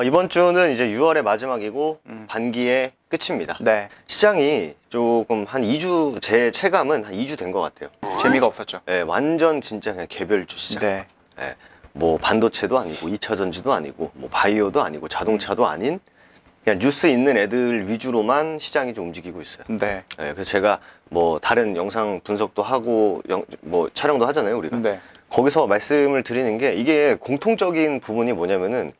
이번 주는 이제 6월의 마지막이고 반기의 끝입니다. 네. 시장이 조금 한 2주, 제 체감은 한 2주 된 것 같아요. 재미가 없었죠. 네, 완전 진짜 그냥 개별주 시장. 네. 네, 뭐 반도체도 아니고 2차 전지도 아니고 뭐 바이오도 아니고 자동차도 아닌 그냥 뉴스 있는 애들 위주로만 시장이 좀 움직이고 있어요. 네. 네, 그래서 제가 뭐 다른 영상 분석도 하고 뭐 촬영도 하잖아요, 우리가. 네. 거기서 말씀을 드리는 게 이게 공통적인 부분이 뭐냐면은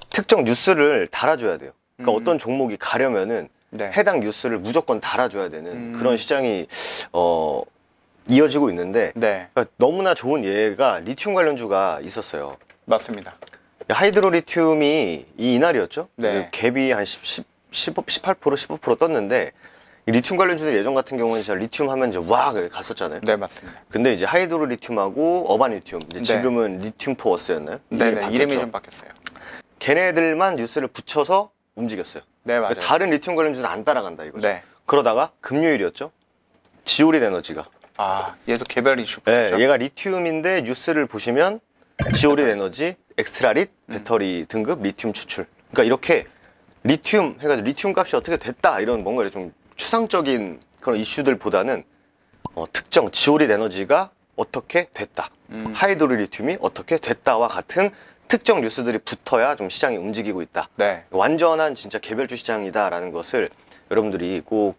특정 뉴스를 달아줘야 돼요. 그러니까 어떤 종목이 가려면은 네. 해당 뉴스를 무조건 달아줘야 되는 그런 시장이 이어지고 있는데 네. 그러니까 너무나 좋은 예가 리튬 관련주가 있었어요. 맞습니다. 하이드로 리튬이 이날이었죠. 네. 갭이 한 18%, 15% 떴는데 이 리튬 관련주들 예전 같은 경우는 진짜 리튬 하면 이제 와 갔었잖아요. 네, 맞습니다. 근데 이제 하이드로 리튬하고 어반 리튬, 이제 네. 지금은 리튬 포어스였나요? 네, 이름이 좀 바뀌었어요. 걔네들만 뉴스를 붙여서 움직였어요. 네, 맞아요. 다른 리튬 관련주는 안 따라간다 이거죠. 네. 그러다가 금요일이었죠. 지오릿 에너지가. 얘도 개별 이슈. 네, 죠 얘가 리튬인데 뉴스를 보시면 지오릿 에너지, 엑스트라릿, 배터리 등급, 리튬 추출. 그러니까 이렇게 리튬 해가지고 리튬 값이 어떻게 됐다 이런 뭔가 좀 추상적인 그런 이슈들보다는 특정 지오릿 에너지가 어떻게 됐다, 하이드로 리튬이 어떻게 됐다와 같은 특정 뉴스들이 붙어야 좀 시장이 움직이고 있다. 네. 완전한 진짜 개별주 시장이다라는 것을 여러분들이 꼭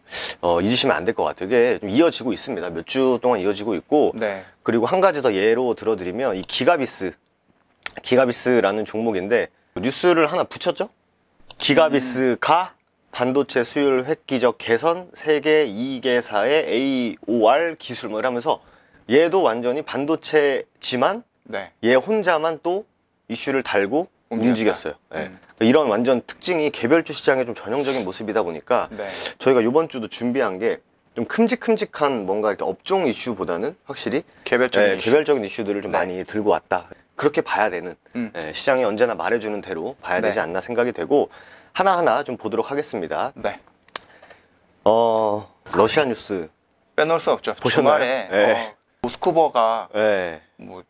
잊으시면 안 될 것 같아요. 이게 좀 이어지고 있습니다. 몇 주 동안 이어지고 있고, 네. 그리고 한 가지 더 예로 들어드리면 이 기가비스라는 종목인데 뉴스를 하나 붙였죠. 기가비스가 반도체 수율 획기적 개선 세계 2개사의 AOR 기술 뭐 이러면서 얘도 완전히 반도체지만 네. 얘 혼자만 또 이슈를 달고 움직였어요. 네. 이런 완전 특징이 개별주 시장의 좀 전형적인 모습이다 보니까 네. 저희가 이번 주도 준비한 게 좀 큼직큼직한 뭔가 이렇게 업종 이슈보다는 확실히 개별적인 이슈. 개별적인 이슈들을 좀 네. 많이 들고 왔다. 그렇게 봐야 되는 시장이 언제나 말해주는 대로 봐야 되지 네. 않나 생각이 되고 하나하나 좀 보도록 하겠습니다. 네. 러시아 뉴스 빼놓을 수 없죠. 보셨나요? 주말에 네. 모스크바가 네. 뭐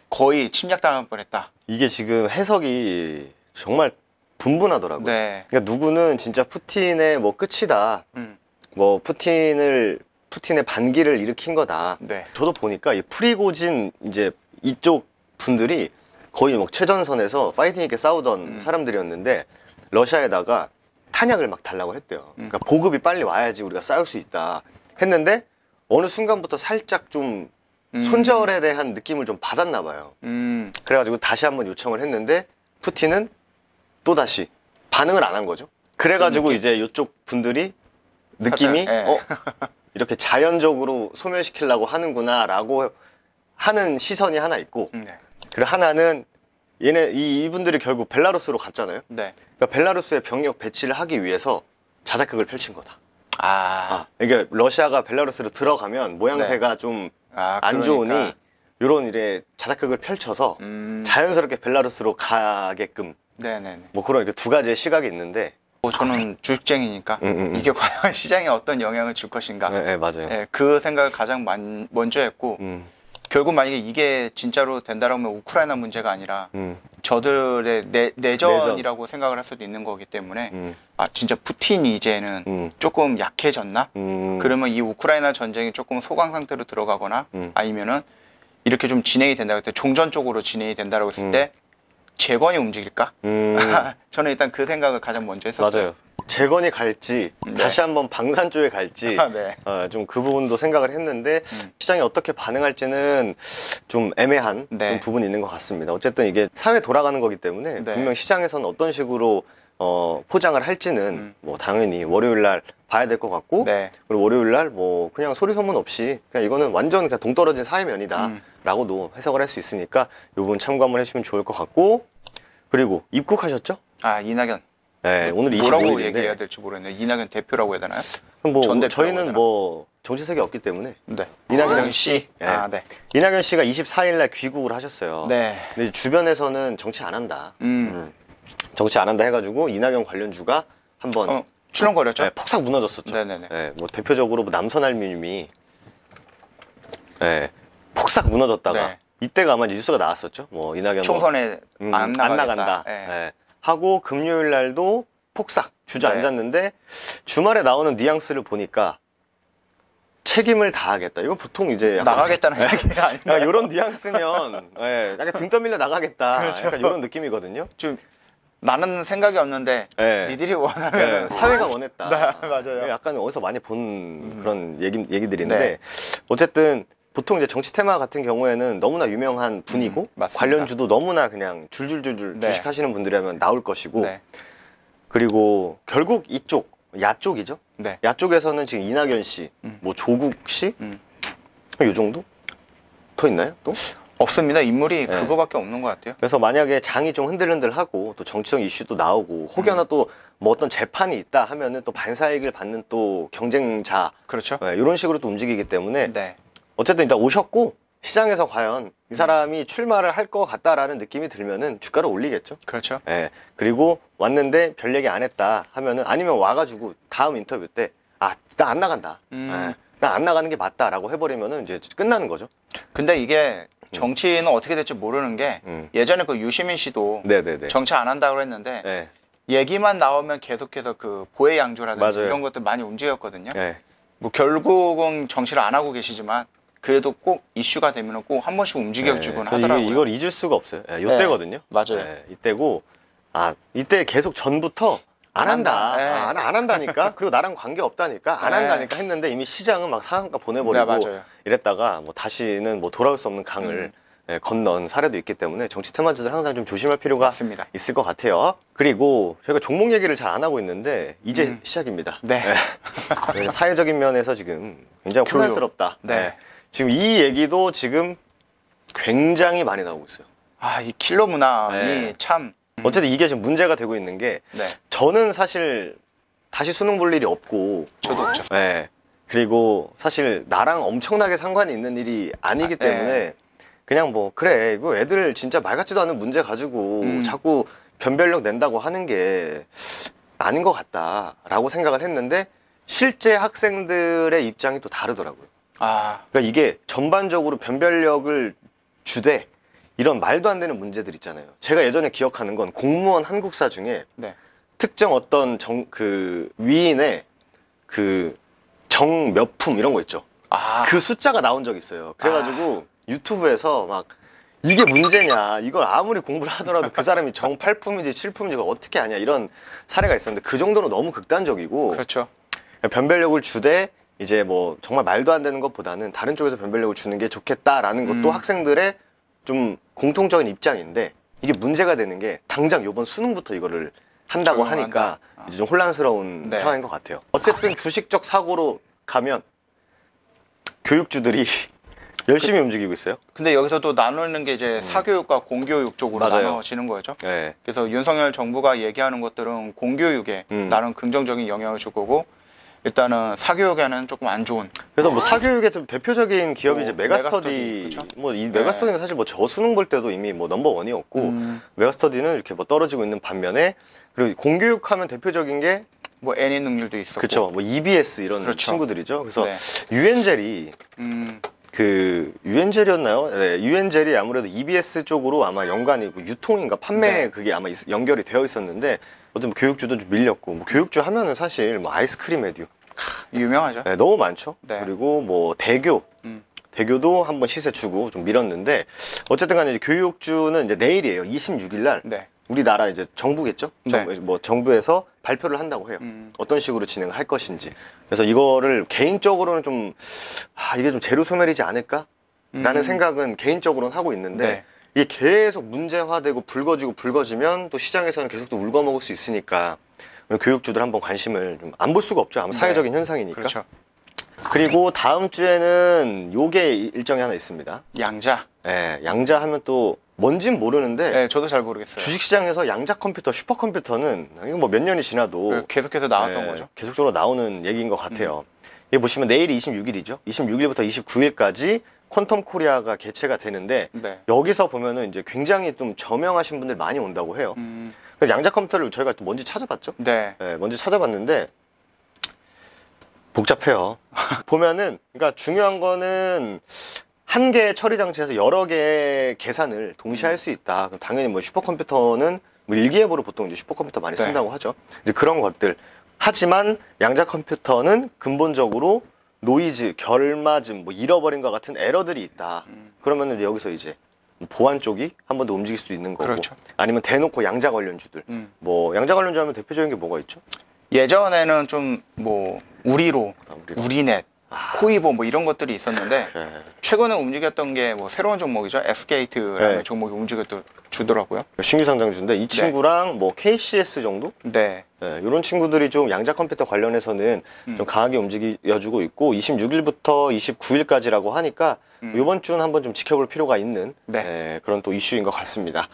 거의 침략당할 뻔했다. 이게 지금 해석이 정말 분분하더라고요. 네. 그러니까 누구는 진짜 푸틴의 뭐 끝이다. 뭐 푸틴의 반기를 일으킨 거다. 네. 저도 보니까 이 프리고진 이제 이쪽 분들이 거의 막 최전선에서 파이팅 있게 싸우던 사람들이었는데 러시아에다가 탄약을 막 달라고 했대요. 그러니까 보급이 빨리 와야지 우리가 싸울 수 있다 했는데 어느 순간부터 살짝 좀 손절에 대한 느낌을 좀 받았나 봐요. 그래가지고 다시 한번 요청을 했는데 푸틴은 또다시 반응을 안 한 거죠. 그래가지고 이제 이쪽 분들이 느낌이 이렇게 자연적으로 소멸시키려고 하는구나 라고 하는 시선이 하나 있고, 네. 그리고 하나는 이분들이 결국 벨라루스로 갔잖아요. 네. 그러니까 벨라루스에 병력 배치를 하기 위해서 자작극을 펼친 거다. 그러니까 러시아가 벨라루스로 들어가면 모양새가 좀 안 좋으니 그러니까. 이런 일에 자작극을 펼쳐서 자연스럽게 벨라루스로 가게끔 네네네. 뭐 그런 이렇게 두 가지의 시각이 있는데 저는 주식쟁이니까 이게 과연 시장에 어떤 영향을 줄 것인가. 네, 맞아요. 네, 그 생각을 가장 먼저 했고 결국 만약에 이게 진짜로 된다라면 우크라이나 문제가 아니라 저들의 내전이라고 생각을 할 수도 있는 거기 때문에 진짜 푸틴이 이제는 조금 약해졌나? 그러면 이 우크라이나 전쟁이 조금 소강 상태로 들어가거나 아니면은 이렇게 좀 진행이 된다고 했을 때 종전 쪽으로 진행이 된다고 했을 때 재건이 움직일까? 저는 일단 그 생각을 가장 먼저 했었어요. 맞아요. 재건이 갈지 다시 한번 방산 쪽에 갈지 네. 좀 그 부분도 생각을 했는데 시장이 어떻게 반응할지는 좀 애매한 네. 좀 부분이 있는 것 같습니다. 어쨌든 이게 사회 돌아가는 거기 때문에 네. 분명 시장에서는 어떤 식으로 포장을 할지는 뭐 당연히 월요일 날 봐야 될 것 같고 네. 그리고 월요일 날 뭐 그냥 소리 소문 없이 그냥 이거는 완전 그냥 동떨어진 사회면이다 라고도 해석을 할 수 있으니까 이 부분 참고 한번 해주시면 좋을 것 같고, 그리고 입국하셨죠? 이낙연. 네, 오늘 뭐라고 25일인데 얘기해야 될지 모르겠네요. 이낙연 대표라고 해야 되나요? 뭐 전 대표라고 저희는 해야 되나? 뭐 정치색이 없기 때문에 네. 이낙연 씨. 네. 네. 이낙연 씨가 24일 날 귀국을 하셨어요. 네. 근데 주변에서는 정치 안 한다. 정치 안 한다 해가지고 이낙연 관련주가 한번 출렁거렸죠? 네, 폭삭 무너졌었죠. 네네네. 네, 뭐 대표적으로 뭐 남선알미늄이 폭삭 무너졌다가 네. 이때가 아마 뉴스가 나왔었죠. 뭐 이낙연 총선에 안 나간다. 네. 네. 하고 금요일 날도 폭삭 주저앉았는데 주말에 나오는 뉘앙스를 보니까 책임을 다하겠다. 이건 보통 이제 약간 나가겠다는 얘기가 아니라 이런 뉘앙스면 약간 등 떠밀려 나가겠다. 그렇죠. 약간 이런 느낌이거든요. 좀 나는 생각이 없는데 네. 니들이 원하면 사회가 원했다. 네, 맞아요. 약간 어디서 많이 본 그런 얘기들인데 네. 어쨌든 보통 이제 정치 테마 같은 경우에는 너무나 유명한 분이고 맞습니다. 관련주도 너무나 그냥 줄줄줄줄 네. 주식하시는 분들이라면 나올 것이고 네. 그리고 결국 이쪽 야 쪽이죠. 네. 야 쪽에서는 지금 이낙연 씨, 뭐 조국 씨, 요 정도 더 있나요? 또? 없습니다. 인물이 네. 그거밖에 없는 것 같아요. 그래서 만약에 장이 좀 흔들흔들하고 또 정치적 이슈도 나오고 혹여나 또 뭐 어떤 재판이 있다 하면은 또 반사이익을 받는 또 경쟁자 그렇죠. 이런 식으로 또 움직이기 때문에 네. 어쨌든 일단 오셨고 시장에서 과연 이 사람이 출마를 할 것 같다라는 느낌이 들면은 주가를 올리겠죠. 그렇죠. 예. 그리고 왔는데 별 얘기 안 했다 하면은 아니면 와가지고 다음 인터뷰 때 나 안 나간다. 나 안 나가는 게 맞다라고 해버리면은 이제 끝나는 거죠. 근데 이게 정치는 어떻게 될지 모르는 게 예전에 그 유시민 씨도 네네네. 정치 안 한다고 했는데 네. 얘기만 나오면 계속해서 그 보혜 양조라든지 맞아요. 이런 것들 많이 움직였거든요. 네. 뭐 결국은 정치를 안 하고 계시지만 그래도 꼭 이슈가 되면 꼭 한 번씩 움직여주곤 하더라고요. 이걸 잊을 수가 없어요. 이때거든요. 맞아요. 이때고 이때 계속 전부터 안 한다. 네. 안 한다니까. 그리고 나랑 관계 없다니까. 안 네. 한다니까 했는데 이미 시장은 막 상한가 보내버리고 네, 맞아요. 이랬다가 뭐 다시는 뭐 돌아올 수 없는 강을 건넌 사례도 있기 때문에 정치 테마주들 항상 좀 조심할 필요가 맞습니다. 있을 것 같아요. 그리고 저희가 종목 얘기를 잘 안 하고 있는데 이제 시작입니다. 네. 사회적인 면에서 지금 굉장히 교육. 혼란스럽다. 네. 지금 이 얘기도 지금 굉장히 많이 나오고 있어요. 이 킬러 문화이 네. 참. 어쨌든 이게 지금 문제가 되고 있는 게 네. 저는 사실 다시 수능 볼 일이 없고 저도 없죠. 네. 그리고 사실 나랑 엄청나게 상관이 있는 일이 아니기 때문에 네. 그냥 뭐 그래 이거 애들 진짜 말 같지도 않은 문제 가지고 자꾸 변별력 낸다고 하는 게 아닌 것 같다라고 생각을 했는데 실제 학생들의 입장이 또 다르더라고요. 그러니까 이게 전반적으로 변별력을 주되 이런 말도 안 되는 문제들 있잖아요. 제가 예전에 기억하는 건 공무원 한국사 중에 네. 특정 어떤 위인의 정 몇 품 이런 거 있죠. 그 숫자가 나온 적이 있어요. 그래가지고 유튜브에서 막 이게 문제냐, 이걸 아무리 공부를 하더라도 그 사람이 정 8품인지 7품인지 그걸 어떻게 아냐 이런 사례가 있었는데 그 정도는 너무 극단적이고 그렇죠. 변별력을 주되 이제 뭐 정말 말도 안 되는 것보다는 다른 쪽에서 변별력을 주는 게 좋겠다라는 것도 학생들의 좀 공통적인 입장인데 이게 문제가 되는 게 당장 요번 수능부터 이거를 한다고 하니까 이제 좀 혼란스러운 네. 상황인 것 같아요. 어쨌든 주식적 사고로 가면 교육주들이 열심히 움직이고 있어요. 근데 여기서 또 나누는 게 이제 사교육과 공교육 쪽으로 맞아요. 나눠지는 거죠. 네. 그래서 윤석열 정부가 얘기하는 것들은 공교육에 나름 긍정적인 영향을 줄 거고 일단은 사교육에는 조금 안 좋은. 그래서 뭐 사교육의 좀 대표적인 기업이 이제 메가스터디, 메가스터디, 그쵸? 뭐 이 메가스터디는 사실 뭐 저 수능 볼 때도 이미 뭐 넘버원이었고 메가스터디는 이렇게 뭐 떨어지고 있는 반면에 그리고 공교육하면 대표적인 게 뭐 애니 능률도 있었고. 그쵸 뭐 EBS 이런 그렇죠. 친구들이죠. 그래서 네. 유엔젤이 유엔젤이었나요? 네, 유엔젤이 아무래도 EBS 쪽으로 아마 연관이고 유통인가 판매 네. 그게 아마 연결이 되어 있었는데 어떤 교육주도 좀 밀렸고 뭐 교육주 하면은 사실 뭐 아이스크림 에듀 유명하죠. 네, 너무 많죠. 네. 그리고 뭐 대교도 한번 시세 주고 좀 밀었는데 어쨌든 간에 이제 교육주는 이제 내일이에요. 26일 날 네. 우리나라 이제 정부겠죠. 네. 뭐 정부에서 발표를 한다고 해요. 어떤 식으로 진행을 할 것인지. 그래서 이거를 개인적으로는 좀 이게 좀 재료 소멸이지 않을까? 라는 생각은 개인적으로는 하고 있는데 네. 이게 계속 문제화되고 불거지면 또 시장에서는 계속 또 울거먹을 수 있으니까 우리 교육주들 한번 관심을 좀 안 볼 수가 없죠. 아마 사회적인 현상이니까. 그렇죠. 그리고 다음 주에는 요게 일정이 하나 있습니다. 양자. 네, 양자 하면 또 뭔진 모르는데 네, 저도 잘 모르겠어요. 주식시장에서 양자 컴퓨터, 슈퍼컴퓨터는 이거 뭐 몇 년이 지나도 계속해서 나왔던 네, 거죠. 계속적으로 나오는 얘기인 것 같아요. 여기 보시면 내일이 26일이죠. 26일부터 29일까지 퀀텀 코리아가 개최가 되는데 네. 여기서 보면은 이제 굉장히 좀 저명하신 분들 많이 온다고 해요. 그래서 양자 컴퓨터를 저희가 또 뭔지 찾아봤죠. 네. 네, 먼저 찾아봤는데 복잡해요. 보면은 그러니까 중요한 거는 한 개의 처리 장치에서 여러 개의 계산을 동시에 할 수 있다. 그럼 당연히 뭐 슈퍼컴퓨터는 뭐 일기예보로 보통 이제 슈퍼컴퓨터 많이 쓴다고 하죠. 이제 그런 것들. 하지만 양자 컴퓨터는 근본적으로 노이즈, 결맞음, 뭐 잃어버린 것 같은 에러들이 있다. 그러면은 여기서 이제 보안 쪽이 한 번 더 움직일 수도 있는 거고. 그렇죠. 아니면 대놓고 양자 관련주들. 뭐 양자 관련주 하면 대표적인 게 뭐가 있죠? 예전에는 좀 뭐 우리로, 우리넷, 코이보 뭐 이런 것들이 있었는데 최근에 움직였던 게 뭐 새로운 종목이죠. 엑스게이트라는 종목이 주더라고요. 신규 상장주인데 이 친구랑 뭐 KCS 정도? 네. 이런 친구들이 좀 양자 컴퓨터 관련해서는 좀 강하게 움직여주고 있고 26일부터 29일까지라고 하니까 이번 주는 한번 좀 지켜볼 필요가 있는 그런 또 이슈인 것 같습니다.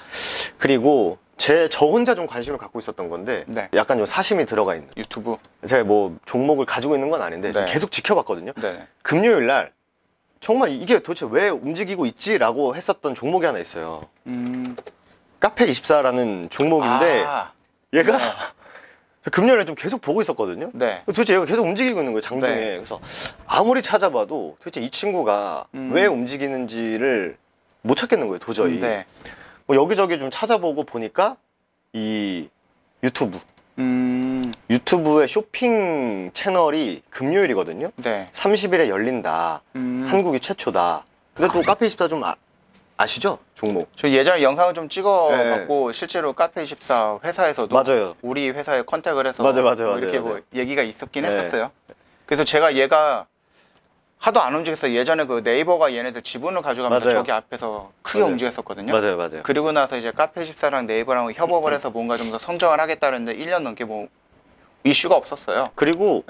그리고 저 혼자 좀 관심을 갖고 있었던 건데 약간 좀 사심이 들어가 있는 유튜브. 제가 뭐 종목을 가지고 있는 건 아닌데 계속 지켜봤거든요. 금요일 날 정말 이게 도대체 왜 움직이고 있지라고 했었던 종목이 하나 있어요. 카페24라는 종목인데 얘가 금요일에 좀 계속 보고 있었거든요. 도대체 얘가 계속 움직이고 있는 거예요, 장중에. 그래서 아무리 찾아봐도 도대체 이 친구가 왜 움직이는지를 못 찾겠는 거예요, 도저히. 뭐 여기저기 좀 찾아보고 보니까 이 유튜브의 쇼핑 채널이 금요일이거든요. 30일에 열린다. 한국이 최초다. 근데 또 카페24 좀 아시죠? 종목. 저 예전에 영상을 좀 찍어봤고 실제로 카페24 회사에서도 맞아요. 우리 회사에 컨택을 해서 맞아요. 이렇게 뭐 얘기가 있었긴 했었어요. 그래서 제가 얘가 하도 안 움직였어요. 예전에 그 네이버가 얘네들 지분을 가져가면서 저기 앞에서 크게 움직였었거든요. 맞아요. 그리고 나서 이제 카페24랑 네이버랑 협업을 해서 뭔가 좀 더 성장을 하겠다는데 1년 넘게 뭐 이슈가 없었어요. 그리고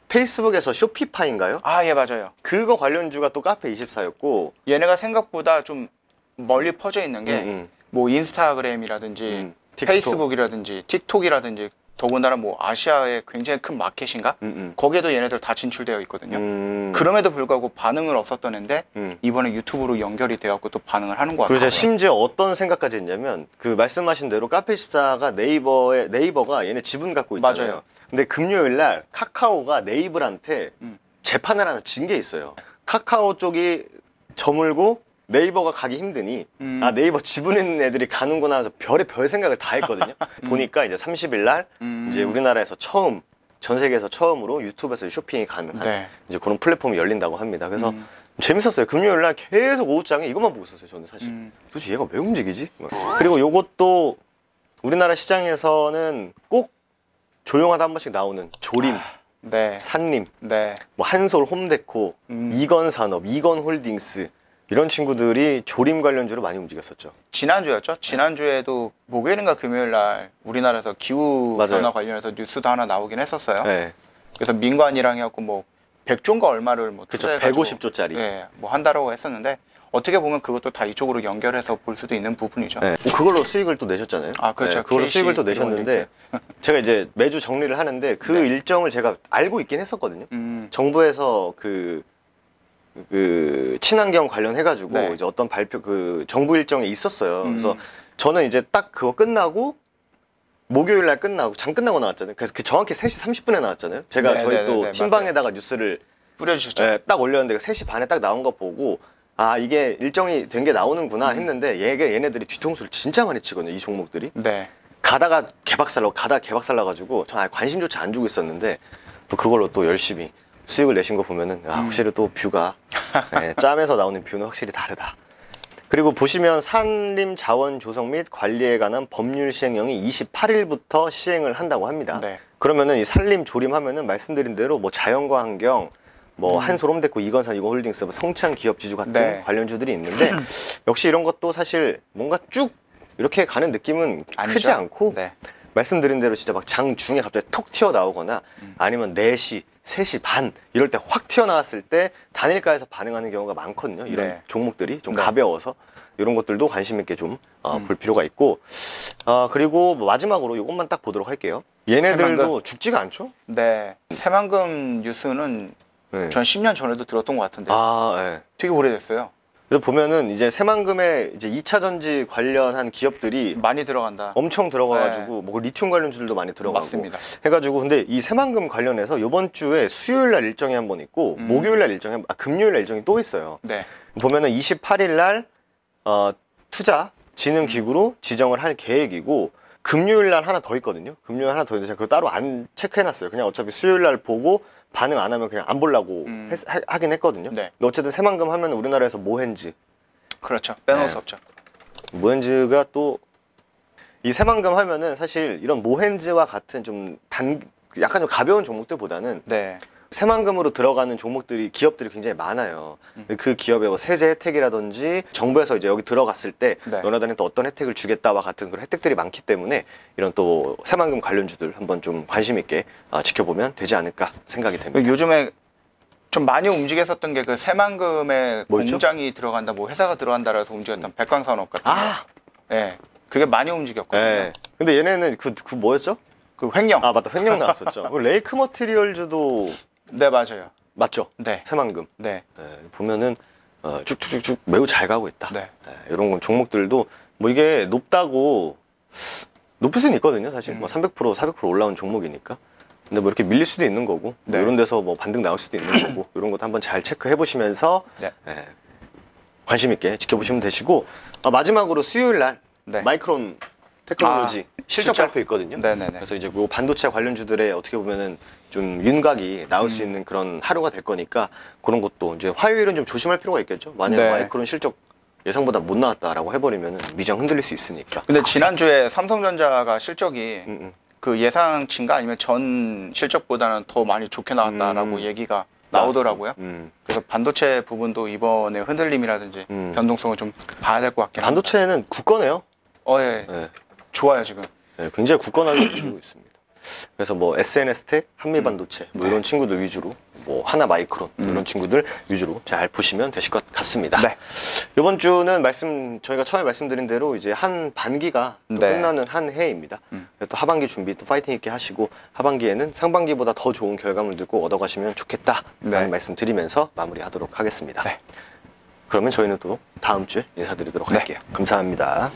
페이스북에서 쇼피파인가요? 예, 맞아요. 그거 관련주가 또 카페24였고 얘네가 생각보다 좀 멀리 퍼져 있는 게 뭐 인스타그램이라든지 페이스북이라든지 틱톡이라든지 더군다나 뭐 아시아의 굉장히 큰 마켓인가? 거기에도 얘네들 다 진출되어 있거든요. 그럼에도 불구하고 반응을 없었던 애인데 이번에 유튜브로 연결이 되었고 또 반응을 하는 것 같아요. 그래서 심지어 어떤 생각까지 했냐면 그 말씀하신 대로 카페24가 네이버가 얘네 지분 갖고 있잖아요. 맞아요. 근데 금요일 날 카카오가 네이버한테 재판을 하나 진 게 있어요. 카카오 쪽이 저물고 네이버가 가기 힘드니 네이버 지분 있는 애들이 가는구나 해서 별 생각을 다 했거든요. 보니까 이제 30일 날 이제 우리나라에서 처음 전 세계에서 처음으로 유튜브에서 쇼핑이 가능한 이제 그런 플랫폼이 열린다고 합니다. 그래서 재밌었어요. 금요일 날 계속 오후장에 이것만 보고 있었어요. 저는 사실 도대체 얘가 왜 움직이지? 그리고 요것도 우리나라 시장에서는 꼭 조용하다 한 번씩 나오는 조림, 산림, 뭐 한솔 홈데코, 이건산업, 이건홀딩스 이런 친구들이 조림 관련주로 많이 움직였었죠. 지난주였죠. 지난주에도 목요일인가 금요일 날 우리나라에서 기후 변화 관련해서 뉴스도 하나 나오긴 했었어요. 그래서 민관이랑 해갖고 뭐 100조인가 얼마를 뭐 투자해가지고 150조짜리 뭐 한다라고 했었는데 어떻게 보면 그것도 다 이쪽으로 연결해서 볼 수도 있는 부분이죠. 그걸로 수익을 또 내셨잖아요. 그렇죠. 그걸로 수익을 또 내셨는데 제가 이제 매주 정리를 하는데 그 일정을 제가 알고 있긴 했었거든요. 정부에서 그 친환경 관련해가지고 이제 어떤 발표 정부 일정이 있었어요. 그래서 저는 이제 딱 그거 끝나고 목요일 날 끝나고 장 끝나고 나왔잖아요. 그래서 정확히 3시 30분에 나왔잖아요. 제가 저희 또 팀방에다가 뉴스를 뿌려주셨죠. 딱 올렸는데 3시 반에 딱 나온 거 보고 이게 일정이 된 게 나오는구나 했는데 얘네들이 뒤통수를 진짜 많이 치거든요. 이 종목들이. 가다가 개박살나가지고 전 아예 관심조차 안 주고 있었는데 또 그걸로 또 열심히 수익을 내신 거 보면은 확실히 또 뷰가 짬에서 나오는 뷰는 확실히 다르다. 그리고 보시면 산림 자원 조성 및 관리에 관한 법률 시행령이 28일부터 시행을 한다고 합니다. 그러면은 이 산림 조림 하면은 말씀드린 대로 뭐 자연과 환경, 뭐 한솔 홈데코, 이건산, 이건홀딩스, 뭐 성창 기업지주 같은 관련주들이 있는데 역시 이런 것도 사실 뭔가 쭉 이렇게 가는 느낌은 크지 않고 말씀드린 대로 진짜 막 장중에 갑자기 톡 튀어나오거나 아니면 4시, 3시 반 이럴 때 확 튀어나왔을 때 단일가에서 반응하는 경우가 많거든요. 이런 종목들이 좀 가벼워서 이런 것들도 관심 있게 좀 볼 필요가 있고 그리고 마지막으로 이것만 딱 보도록 할게요. 얘네들도 새만금. 죽지가 않죠? 새만금 뉴스는 전 10년 전에도 들었던 것 같은데 되게 오래됐어요. 그래서 보면은 이제 새만금에 이제 2차 전지 관련한 기업들이 많이 들어간다. 엄청 들어가가지고 뭐 리튬 관련주들도 많이 들어가고 맞습니다. 해가지고 근데 이 새만금 관련해서 이번 주에 수요일 날 일정이 한 번 있고 목요일 날 일정이 금요일 날 일정이 또 있어요. 보면은 28일 날 투자 진흥 기구로 지정을 할 계획이고 금요일 날 하나 더 있거든요. 금요일 하나 더 있는데 제가 그거 따로 안 체크해놨어요. 그냥 어차피 수요일 날 보고 반응 안 하면 그냥 안 보려고 하긴 했거든요. 네. 근데 어쨌든 새만금 하면 우리나라에서 모헨즈. 그렇죠. 빼놓을 네. 수 없죠. 모헨즈가 또 이 새만금 하면은 사실 이런 모헨즈와 같은 약간 좀 가벼운 종목들보다는 네. 새만금으로 들어가는 종목들이 기업들이 굉장히 많아요. 그 기업의 뭐 세제 혜택이라든지 정부에서 이제 여기 들어갔을 때 네. 너네들한테 또 어떤 혜택을 주겠다와 같은 그런 혜택들이 많기 때문에 이런 또 새만금 관련주들 한번 좀 관심 있게 지켜보면 되지 않을까 생각이 됩니다. 요즘에 좀 많이 움직였었던 게 그 새만금에 뭐였죠? 공장이 들어간다, 뭐 회사가 들어간다라서 움직였던 백광산업 같은 거. 아, 네. 그게 많이 움직였거든요. 네. 근데 얘네는 그 뭐였죠? 그 횡령. 아 맞다, 횡령 나왔었죠. 레이크 머티리얼즈도 네, 맞아요. 맞죠? 네. 새만금. 네. 네, 보면은 쭉쭉쭉쭉 매우 잘 가고 있다. 네. 이런 종목들도 뭐 이게 높다고 높을 수는 있거든요. 사실 뭐 300%, 400% 올라온 종목이니까. 근데 뭐 이렇게 밀릴 수도 있는 거고, 네. 뭐 이런 데서 뭐 반등 나올 수도 있는 거고, 이런 것도 한번 잘 체크해 보시면서 네. 관심 있게 지켜보시면 되시고, 마지막으로 수요일 날 네. 마이크론 테크놀로지 실적 실적? 발표 있거든요. 네네네. 그래서 이제 그 반도체 관련주들의 어떻게 보면은 좀 윤곽이 나올 수 있는 그런 하루가 될 거니까 그런 것도 이제 화요일은 좀 조심할 필요가 있겠죠. 만약에 네. 마이크론 실적 예상보다 못 나왔다라고 해버리면은 미장 흔들릴 수 있으니까. 근데 지난주에 삼성전자가 실적이 음. 그 예상치인가 아니면 전 실적보다는 더 많이 좋게 나왔다라고 얘기가 나오더라고요. 그래서 반도체 부분도 이번에 흔들림이라든지 변동성을 좀 봐야 될 것 같긴 합니다. 반도체는 굳건해요. 예. 네. 좋아요, 지금. 네, 굉장히 굳건하게 움직이고 있습니다. 그래서 뭐 SNS텍, 한미반도체 뭐 이런 친구들 위주로, 뭐 하나마이크론 이런 친구들 위주로 잘 보시면 되실 것 같습니다. 네. 이번 주는 저희가 처음에 말씀드린 대로 이제 한 반기가 또 네. 끝나는 한 해입니다. 또 하반기 준비 또 파이팅 있게 하시고 하반기에는 상반기보다 더 좋은 결과물들 꼭 얻어가시면 좋겠다라는 네. 말씀드리면서 마무리하도록 하겠습니다. 네. 그러면 저희는 또 다음 주에 인사드리도록 네. 할게요. 감사합니다.